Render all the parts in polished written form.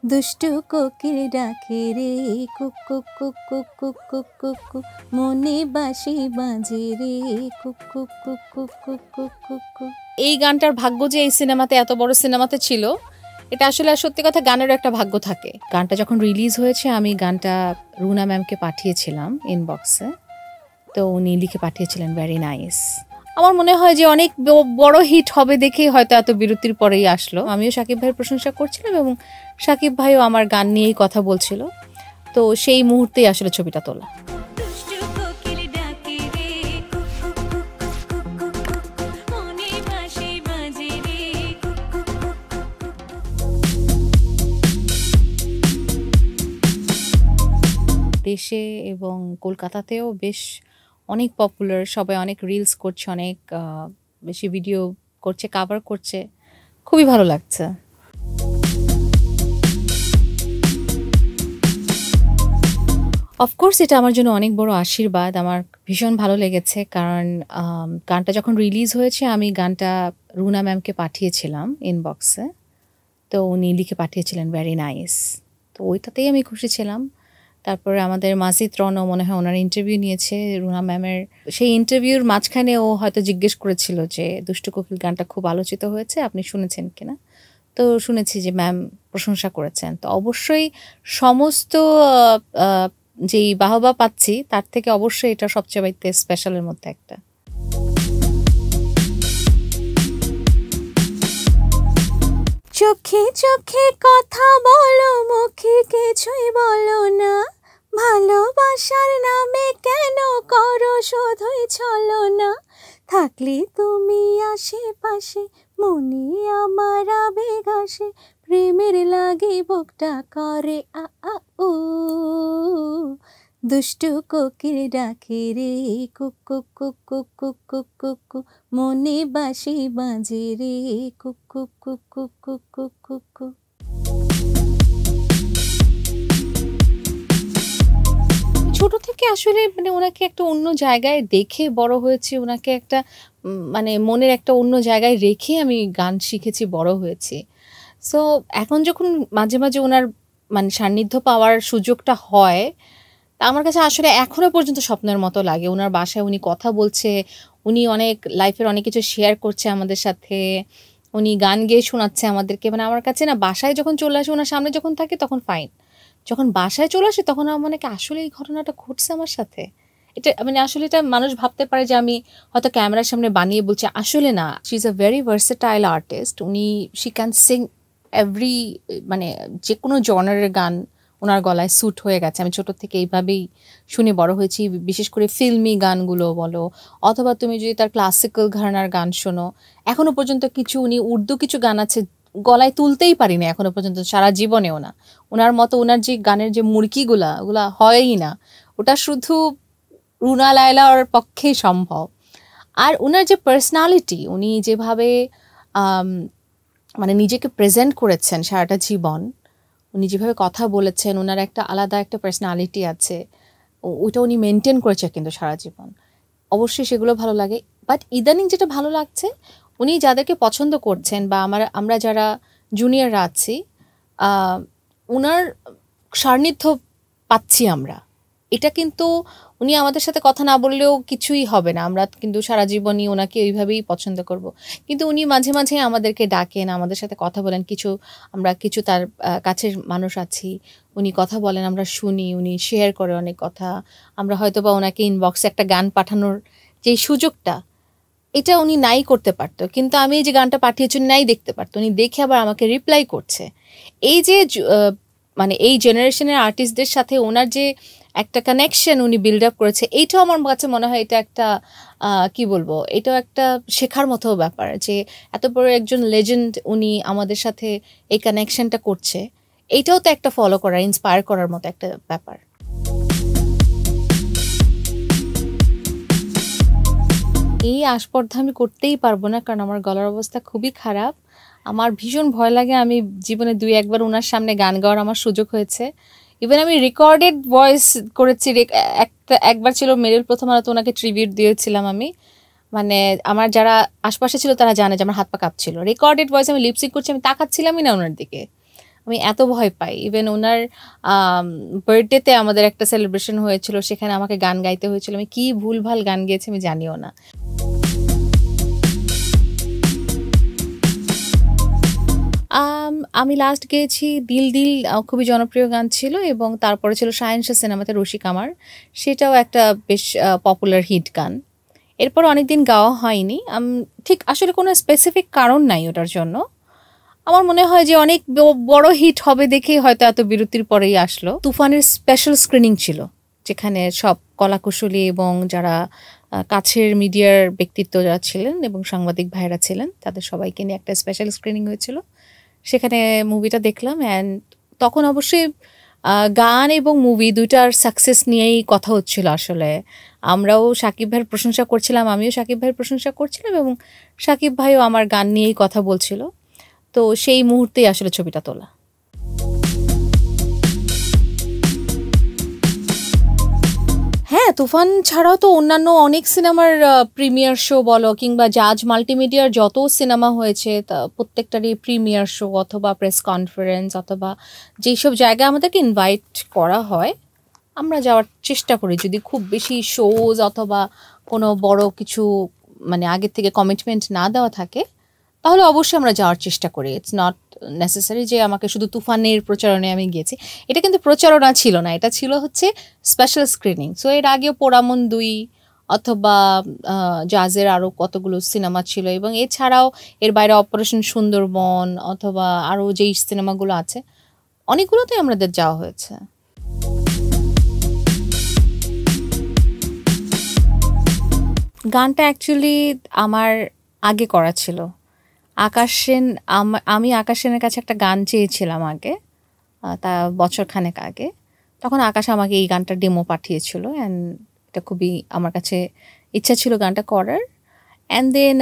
দুষ্টু কোকিল ডাকে রে cook cook cook cook cook cook cook cook, মনে বাঁশি বাজে রে cook cook cook cook cook cook cook cook. এই গানটার ভাগ্য যে এই সিনেমাতে, এত বড় সিনেমাতে ছিল, এটা আসলে সত্যি কথা গানেরও একটা ভাগ্য থাকে। গানটা যখন রিলিজ হয়েছে আমি গানটা রুনা ম্যামকে পাঠিয়েছিলাম ইনবক্সে, তো উনি লিখে পাঠিয়েছিলেন ভেরি নাইস। আমার মনে হয় যে অনেক বড় হিট হবে দেখেই হয়তো এত বিরতির পরেই আসলো। আমিও সাকিব ভাইয়ের প্রশংসা করছিলাম এবং সাকিব ভাইও আমার গান নিয়েই কথা বলছিল, তো সেই মুহূর্তেই আসলে ছবিটা তোলা। দেশে এবং কলকাতাতেও বেশ অনেক পপুলার, সবাই অনেক রিলস করছে, অনেক বেশি ভিডিও করছে, কাভার করছে, খুবই ভালো লাগছে। অফকোর্স এটা আমার জন্য অনেক বড় আশীর্বাদ, আমার ভীষণ ভালো লেগেছে, কারণ গানটা যখন রিলিজ হয়েছে আমি গানটা রুনা ম্যামকে পাঠিয়েছিলাম ইনবক্সে, তো উনি লিখে পাঠিয়েছিলেন ভেরি নাইস, তো ওইটাতেই আমি খুশি ছিলাম। তারপরে আমাদের মাজিদ রনও মনে হয় ওনার ইন্টারভিউ নিয়েছে রুনা ম্যামের, সেই ইন্টারভিউর মাঝখানে ও হয়তো জিজ্ঞেস করেছিল যে দুষ্টু কোকিল গানটা খুব আলোচিত হয়েছে, আপনি শুনেছেন কিনা? তো শুনেছি যে ম্যাম প্রশংসা করেছেন, তো অবশ্যই সমস্ত যেই বাহবা পাচ্ছি তার থেকে অবশ্যই এটা সবচেয়ে বাইতে স্পেশালের মধ্যে একটা। চোখে চোখে কথা বলো, মুখে কিছুই বলো না, ভালোবাসার নামে কেন করো শুধুই ছলনা, থাকলে তুমি আশেপাশে মনে আমার আবেগ আসে, প্রেমের লাগে বুকটা করে আ আ উ, দুষ্টু কোকিল ডাকে রে cook cook cook cook cook cook cook cook, মনে বাঁশি বাজে রে cook cook cook cook cook cook cook cook. ছোট থেকে আসলে মানে ওনাকে একটা অন্য জায়গায় দেখে বড় হয়েছি, ওনাকে একটা মানে মনের একটা অন্য জায়গায় রেখে আমি গান শিখেছি, বড় হয়েছি। সো এখন যখন মাঝে মাঝে ওনার মানে সান্নিধ্য পাওয়ার সুযোগটা হয়, তা আমার কাছে আসলে এখনো পর্যন্ত স্বপ্নের মতো লাগে। ওনার বাসায় উনি কথা বলছে, উনি অনেক লাইফের অনেক কিছু শেয়ার করছে আমাদের সাথে, উনি গান গেয়ে শোনাচ্ছে আমাদেরকে। মানে আমার কাছে না বাসায় যখন চলে আসে, ওনার সামনে যখন থাকে তখন ফাইন, যখন বাসায় চলে আসে তখন আমার মনে হয় আসলে এই ঘটনাটা ঘটছে আমার সাথে। এটা মানে আসলে এটা মানুষ ভাবতে পারে যে আমি হয়তো ক্যামেরার সামনে বানিয়ে বলছি, আসলে না। She is a very versatile artist. উনি শি ক্যান সিং এভরি, মানে যে কোনো জনারের গান ওনার গলায় স্যুট হয়ে গেছে। আমি ছোটো থেকে এইভাবেই শুনে বড় হয়েছি, বিশেষ করে ফিল্মি গানগুলো বলো, অথবা তুমি যদি তার ক্লাসিক্যাল ঘরানার গান শোনো, এখনও পর্যন্ত কিছু উনি উর্দু কিছু গান আছে গলায় তুলতেই পারিনি এখনো পর্যন্ত, সারা জীবনেও না। ওনার মতো ওনার যে গানের যে মুড়কিগুলা, ওগুলা হয়ই না, ওটা শুধু রুনা লায়লার পক্ষেই সম্ভব। আর ওনার যে পার্সোনালিটি, উনি যেভাবে মানে নিজেকে প্রেজেন্ট করেছেন সারাটা জীবন, উনি যেভাবে কথা বলেছেন, ওনার একটা আলাদা একটা পার্সোনালিটি আছে, ওইটা উনি মেনটেন করেছে কিন্তু সারা জীবন। অবশ্যই সেগুলো ভালো লাগে। বাট ইদানিং যেটা ভালো লাগছে, উনি যাদেরকে পছন্দ করছেন বা আমরা যারা জুনিয়ররা আছি, ওনার সান্নিধ্য পাচ্ছি আমরা। এটা কিন্তু উনি আমাদের সাথে কথা না বললেও কিছুই হবে না, আমরা কিন্তু সারা জীবনই ওনাকে ওইভাবেই পছন্দ করব। কিন্তু উনি মাঝে মাঝে আমাদেরকে ডাকেন, আমাদের সাথে কথা বলেন, আমরা কিছু তার কাছের মানুষ আছি, উনি কথা বলেন, আমরা শুনি, উনি শেয়ার করে অনেক কথা। আমরা হয়তো বা ওনাকে ইনবক্সে একটা গান পাঠানোর যে সুযোগটা, এটা উনি নাই করতে পারতো, কিন্তু আমি এই যে গানটা পাঠিয়েছি উনি নাই দেখতে পারতো, উনি দেখে আবার আমাকে রিপ্লাই করছে। এই যে মানে এই জেনারেশনের আর্টিস্টদের সাথে ওনার যে একটা কানেকশন উনি বিল্ড আপ করেছে, এইটাও আমার কাছে মনে হয় এটা একটা কি বলবো, এটাও একটা শেখার মতো ব্যাপার যে এত বড় একজন লেজেন্ড উনি আমাদের সাথে এই কানেকশনটা করছে, এইটাও তো একটা ফলো করার, ইন্সপায়ার করার মতো একটা ব্যাপার। এই আস্পর্ধা আমি করতেই পারবো না, কারণ আমার গলার অবস্থা খুবই খারাপ, আমার ভীষণ ভয় লাগে। আমি জীবনে 2-1বার ওনার সামনে গান গাওয়ার আমার সুযোগ হয়েছে, ইভেন আমি রেকর্ডেড ভয়েস করেছি। একবার ছিল মেরিল প্রথম আলোতে ওনাকে ট্রিবিউট দিয়েছিলাম আমি, মানে আমার যারা আশপাশে ছিল তারা জানে যে আমার হাত পা কাঁপছিল। রেকর্ডেড ভয়েস আমি লিপসিং করছি, আমি তাকাচ্ছিলামই না ওনার দিকে, আমি এত ভয় পাই। ইভেন ওনার বার্থডেতে আমাদের একটা সেলিব্রেশন হয়েছিল, সেখানে আমাকে গান গাইতে হয়েছিল। আমি কি ভুলভাল গান গেয়েছি আমি জানিও না। আমি লাস্ট গেয়েছি দিল দিল, খুবই জনপ্রিয় গান ছিল, এবং তারপরে ছিল শাহেনশা সিনেমাতে রশিক আমার, সেটাও একটা বেশ পপুলার হিট গান। এরপর অনেকদিন গাওয়া হয়নি, ঠিক আসলে কোনো স্পেসিফিক কারণ নাই ওটার জন্য। আমার মনে হয় যে অনেক বড় হিট হবে দেখেই হয়তো এত বিরতির পরেই আসলো। তুফানের স্পেশাল স্ক্রিনিং ছিল, যেখানে সব কলাকুশলী এবং যারা কাছের মিডিয়ার ব্যক্তিত্ব যারা ছিলেন এবং সাংবাদিক ভাইরা ছিলেন, তাদের সবাইকে নিয়ে একটা স্পেশাল স্ক্রিনিং হয়েছিল। সেখানে মুভিটা দেখলাম, অ্যান্ড তখন অবশ্যই গান এবং মুভি দুইটার সাকসেস নিয়েই কথা হচ্ছিল। আসলে আমরাও শাকিব ভাইয়ের প্রশংসা করছিলাম, আমিও শাকিব ভাইয়ের প্রশংসা করছিলাম, এবং শাকিব ভাইও আমার গান নিয়েই কথা বলছিল। তো সেই মুহূর্তেই আসলে ছবিটা তোলা। হ্যাঁ, তুফান ছাড়াও তো অন্যান্য অনেক সিনেমার প্রিমিয়ার শো বলো, কিংবা জাজ মাল্টিমিডিয়ার যত সিনেমা হয়েছে তা প্রত্যেকটারই প্রিমিয়ার শো অথবা প্রেস কনফারেন্স অথবা যেসব জায়গায় আমাদেরকে ইনভাইট করা হয় আমরা যাওয়ার চেষ্টা করি। যদি খুব বেশি শোজ অথবা কোনো বড় কিছু মানে আগের থেকে কমিটমেন্ট না দেওয়া থাকে তাহলে অবশ্যই আমরা যাওয়ার চেষ্টা করি। ইটস নট নেসেসারি যে আমাকে শুধু তুফানের প্রচারণায় আমি গিয়েছি। এটা কিন্তু প্রচারণা ছিল না, এটা ছিল হচ্ছে স্পেশাল স্ক্রিনিং। সো এর আগেও পোড়ামন 2 অথবা জাজের আরও কতগুলো সিনেমা ছিল, এবং এছাড়াও এর বাইরে অপারেশন সুন্দরবন অথবা আরও যেই সিনেমাগুলো আছে অনেকগুলোতেই আমাদের যাওয়া হয়েছে। গানটা অ্যাকচুয়ালি আমার আগে করা ছিল। আকাশ সেন, আমি আকাশ সেনের কাছে একটা গান চেয়েছিলাম আগে, তা বছরখানেক আগে। তখন আকাশ আমাকে এই গানটা ডেমো পাঠিয়েছিল, অ্যান্ড এটা খুবই আমার কাছে ইচ্ছা ছিল গানটা করার। অ্যান্ড দেন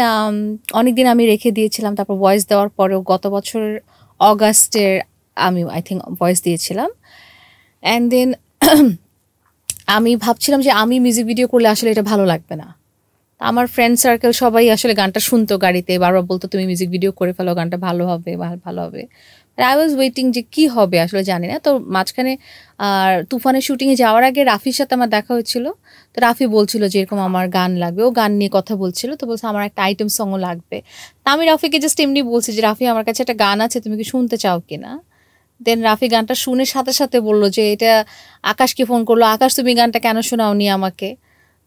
অনেকদিন আমি রেখে দিয়েছিলাম, তারপর ভয়েস দেওয়ার পরেও গত বছর অগাস্টের আমি আই থিঙ্ক ভয়েস দিয়েছিলাম। অ্যান্ড দেন আমি ভাবছিলাম যে আমি মিউজিক ভিডিও করলে আসলে এটা ভালো লাগবে না। আমার ফ্রেন্ড সার্কেল সবাই আসলে গানটা শুনতো গাড়িতে, বারবার বলতো তুমি মিউজিক ভিডিও করে ফেলো, গানটা ভালো হবে ভালো হবে। আই ওয়াজ ওয়েটিং যে কী হবে আসলে জানি না। তো মাঝখানে তুফানের শুটিংয়ে যাওয়ার আগে রাফির সাথে আমার দেখা হয়েছিল। তো রাফি বলছিল যে এরকম আমার গান লাগবে, ও গান নিয়ে কথা বলছিল। তো বলছে আমার একটা আইটেম সংও লাগবে। তা আমি রাফিকে জাস্ট এমনি বলছি যে রাফি আমার কাছে একটা গান আছে, তুমি কি শুনতে চাও কিনা। দেন রাফি গানটা শুনে সাথে সাথে বললো যে এটা আকাশকে ফোন করলো, আকাশ তুমি গানটা কেন শোনাওনি আমাকে।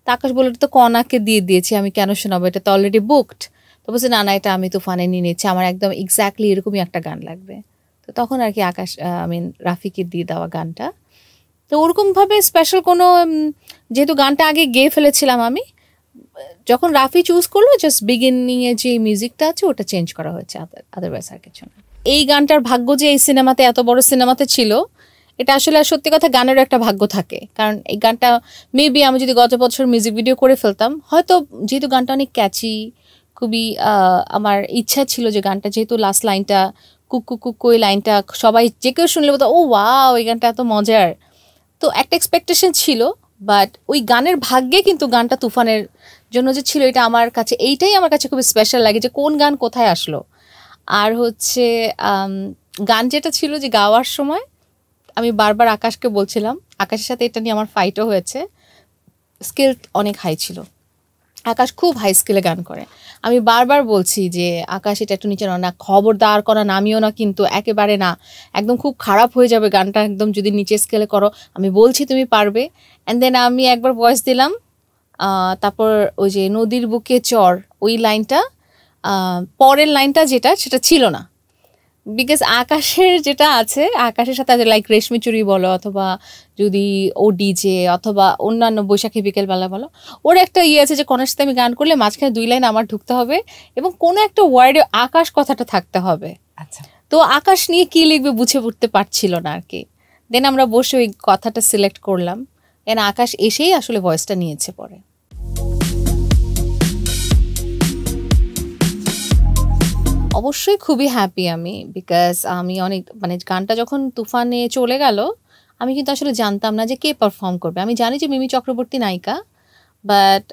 তা আকাশ বললো এটা তো কনাকে দিয়ে দিয়েছি, আমি কেন শোনাবো, এটা তো অলরেডি বুকড। তো বলছে না না, এটা আমি তুফানে নিয়ে নিচ্ছি, আমার একদম এক্স্যাক্টলি এরকমই একটা গান লাগবে। তো তখন আর কি আকাশ রাফিকে দিয়ে দেওয়া গানটা। তো ওরকমভাবে স্পেশাল কোনো, যেহেতু গানটা আগে গেয়ে ফেলেছিলাম আমি, যখন রাফি চুজ করলো জাস্ট বিগিনিংয়ে যে মিউজিকটা আছে ওটা চেঞ্জ করা হয়েছে, আদারওয়াইজ আর কিছু না। এই গানটার ভাগ্য যে এই সিনেমাতে, এত বড় সিনেমাতে ছিল, এটা আসলে সত্যি কথা গানেরও একটা ভাগ্য থাকে। কারণ এই গানটা মেবি আমি যদি গত বছর মিউজিক ভিডিও করে ফেলতাম হয়তো, যেহেতু গানটা অনেক ক্যাচি, খুবই আমার ইচ্ছা ছিল যে গানটা, যেহেতু লাস্ট লাইনটা কুকু কুকু ওই লাইনটা সবাই যে কেউ শুনলে বলতো ও ওয়াও এই গানটা এত মজার। তো একটা এক্সপেকটেশন ছিল, বাট ওই গানের ভাগ্যে কিন্তু গানটা তুফানের জন্য যে ছিল, এটা আমার কাছে, এইটাই আমার কাছে খুব স্পেশাল লাগে যে কোন গান কোথায় আসলো। আর হচ্ছে গান যেটা ছিল যে গাওয়ার সময় আমি বারবার আকাশকে বলছিলাম, আকাশের সাথে এটা নিয়ে আমার ফাইটও হয়েছে, স্কিল অনেক হাই ছিল, আকাশ খুব হাই স্কিলে গান করে। আমি বারবার বলছি যে আকাশ এটা একটু নিচে না, খবরদার করা নামিও না, কিন্তু একেবারে না, একদম খুব খারাপ হয়ে যাবে গানটা একদম যদি নিচে স্কেলে করো, আমি বলছি তুমি পারবে। অ্যান্ড দেন আমি একবার ভয়েস দিলাম, তারপর ওই যে নদীর বুকে চর ওই লাইনটা, পরের লাইনটা যেটা সেটা ছিল না, বিকজ আকাশের যেটা আছে, আকাশের সাথে লাইক রেশমি চুরি বলো অথবা যদি ও ডিজে অথবা অন্যান্য বৈশাখী বিকেলবেলা বলো, ওর একটা আছে যে কনের সাথে আমি গান করলে মাঝখানে 2 লাইন আমার ঢুকতে হবে এবং কোনো একটা ওয়ার্ডে আকাশ কথাটা থাকতে হবে। আচ্ছা, তো আকাশ নিয়ে কি লিখবে বুঝে উঠতে পারছিল না আর কি। দেন আমরা বসে ওই কথাটা সিলেক্ট করলাম, দেন আকাশ এসেই আসলে ভয়েসটা নিয়েছে পরে। অবশ্যই খুবই হ্যাপি আমি, বিকজ আমি অনেক মানে গানটা যখন তুফানে চলে গেল আমি কিন্তু আসলে জানতাম না যে কে পারফর্ম করবে। আমি জানি যে মিমি চক্রবর্তী নায়িকা, বাট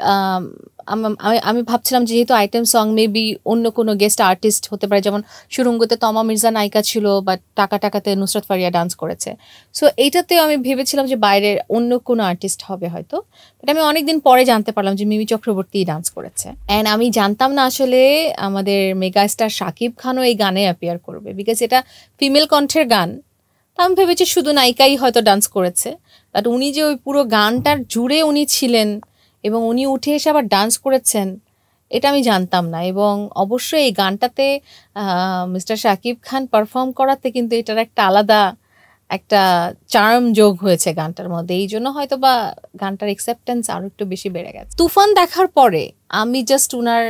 আমি ভাবছিলাম যেহেতু আইটেম সং মেবি অন্য কোনো গেস্ট আর্টিস্ট হতে পারে, যেমন সুরঙ্গতে তমা মির্জা নায়িকা ছিল, বাট টাকা টাকাতে নুসরাত ফারিয়া ডান্স করেছে। সো এইটাতেও আমি ভেবেছিলাম যে বাইরের অন্য কোনো আর্টিস্ট হবে হয়তো, বাট আমি অনেকদিন পরে জানতে পারলাম যে মিমি চক্রবর্তী ডান্স করেছে। অ্যান্ড আমি জানতাম না আসলে আমাদের মেগাস্টার শাকিব খানও এই গানে অ্যাপিয়ার করবে, বিকজ এটা ফিমেল কণ্ঠের গান। তো আমি ভেবেছি শুধু নায়িকাই হয়তো ডান্স করেছে, বাট উনি যে ওই পুরো গানটার জুড়ে উনি ছিলেন এবং উনি উঠে এসে আবার ডান্স করেছেন, এটা আমি জানতাম না। এবং অবশ্যই এই গানটাতে মিস্টার শাকিব খান পারফর্ম করাতে কিন্তু এটার একটা আলাদা একটা চার্ম যোগ হয়েছে গানটার মধ্যে, এই জন্য হয়তো বা গানটার অ্যাকসেপ্টেন্স আরও একটু বেশি বেড়ে গেছে। তুফান দেখার পরে আমি জাস্ট উনার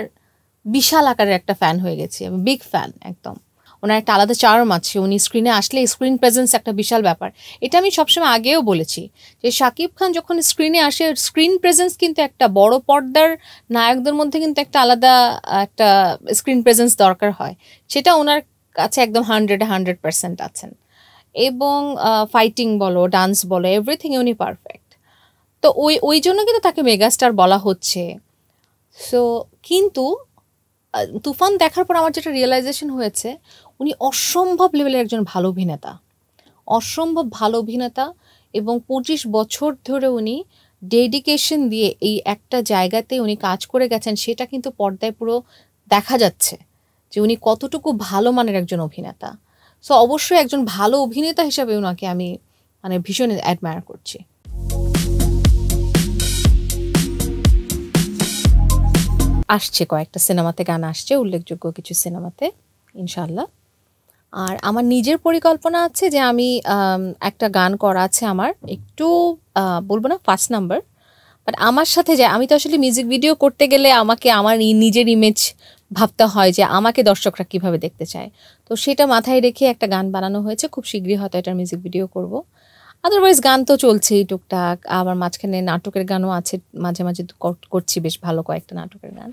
বিশাল আকারের একটা ফ্যান হয়ে গেছি, আমি বিগ ফ্যান একদম। ওনার একটা আলাদা চার্ম আছে, উনি স্ক্রিনে আসলে স্ক্রিন প্রেজেন্স একটা বিশাল ব্যাপার। এটা আমি সবসময় আগেও বলেছি যে শাকিব খান যখন স্ক্রিনে আসে, স্ক্রিন প্রেজেন্স কিন্তু একটা বড় পর্দার নায়কদের মধ্যে কিন্তু একটা আলাদা একটা স্ক্রিন প্রেজেন্স দরকার হয়, সেটা ওনার কাছে একদম 100% আছেন। এবং ফাইটিং বলো, ডান্স বলো, এভরিথিং উনি পারফেক্ট। তো ওই জন্য কিন্তু তাকে মেগাস্টার বলা হচ্ছে। সো কিন্তু তুফান দেখার পর আমার যেটা রিয়েলাইজেশন হয়েছে, উনি অসম্ভব লেভেলের একজন ভালো অভিনেতা, অসম্ভব ভালো অভিনেতা। এবং 25 বছর ধরে উনি ডেডিকেশন দিয়ে এই একটা জায়গাতে উনি কাজ করে গেছেন, সেটা কিন্তু পর্দায় পুরো দেখা যাচ্ছে যে উনি কতটুকু ভালো মানের একজন অভিনেতা। সো অবশ্যই একজন ভালো অভিনেতা হিসাবে ওনাকে আমি মানে ভীষণ অ্যাডমায়ার করছি। আসছে কয়েকটা সিনেমাতে গান আসছে, উল্লেখযোগ্য কিছু সিনেমাতে ইনশাল্লাহ। আর আমার নিজের পরিকল্পনা আছে যে আমি একটা গান করা আছে আমার, একটু বলবো না ফার্স্ট নাম্বার, বাট আমার সাথে যায়। আমি তো আসলে মিউজিক ভিডিও করতে গেলে আমাকে আমার নিজের ইমেজ ভাবতে হয় যে আমাকে দর্শকরা কিভাবে দেখতে চায়, তো সেটা মাথায় রেখে একটা গান বানানো হয়েছে। খুব শীঘ্রই হয়তো এটার মিউজিক ভিডিও করব। আদারওয়াইজ গান তো চলছেই টুকটাক, আবার মাঝখানে নাটকের গানও আছে, মাঝে মাঝে করছি বেশ ভালো কয়েকটা নাটকের গান।